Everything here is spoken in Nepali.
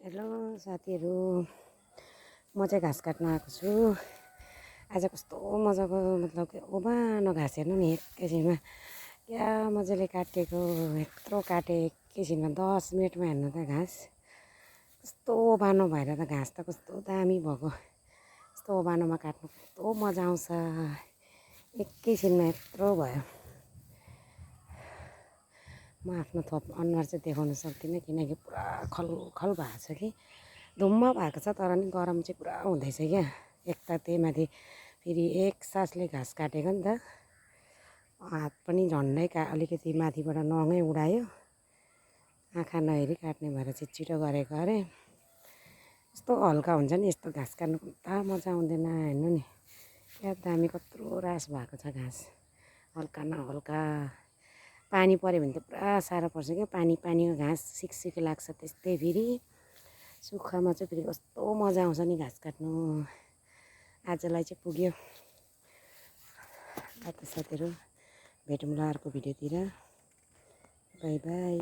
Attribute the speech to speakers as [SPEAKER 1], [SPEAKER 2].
[SPEAKER 1] हेलो साथीहरू, म चाहिँ घाँस काट्न आएको छु। आज कस्तो मजाको मतलब ओबानो घाँस हेर्नु नि एकैछिनमा क्या मजाले काटेको। यत्रो काटेँ एकैछिनमा 10 मिनटमा हेर्नु त घाँस कस्तो ओबानो भएर त घाँस त कस्तो दामी भएको। यस्तो ओबानोमा काट्नु कस्तो मजा आउँछ। एकैछिनमा यत्रो भयो। म आफ्नो थप अनुहार चाहिँ देखाउन सक्दिनँ किनकि पुरा खलखल भएको छ कि धुम्म भएको छ, तर नि गरम चाहिँ पुरा हुँदैछ क्या। एक त त्यही माथि फेरि एक सासले घाँस काटेको नि त, हात पनि झन्डै अलिकति माथिबाट नङै उडायो। आँखा नहेरी काट्ने भएर छिटो गरेको अरे। यस्तो हल्का हुन्छ नि यस्तो घाँस काट्नु त मजा आउँदैन। हेर्नु नि क्या दामी कत्रो रास भएको छ घाँस, हल्का न हल्का। पानी पऱ्यो भने त पुरा साह्रो पर्छ क्या। पानीको घाँस सिक्सिके लाग्छ। त्यस्तै फेरि सुक्खामा चाहिँ फेरि कस्तो मजा आउँछ नि घाँस काट्नु। आजलाई चाहिँ पुग्यो। साथीहरू भेटौँला अर्को भिडियोतिर। By by.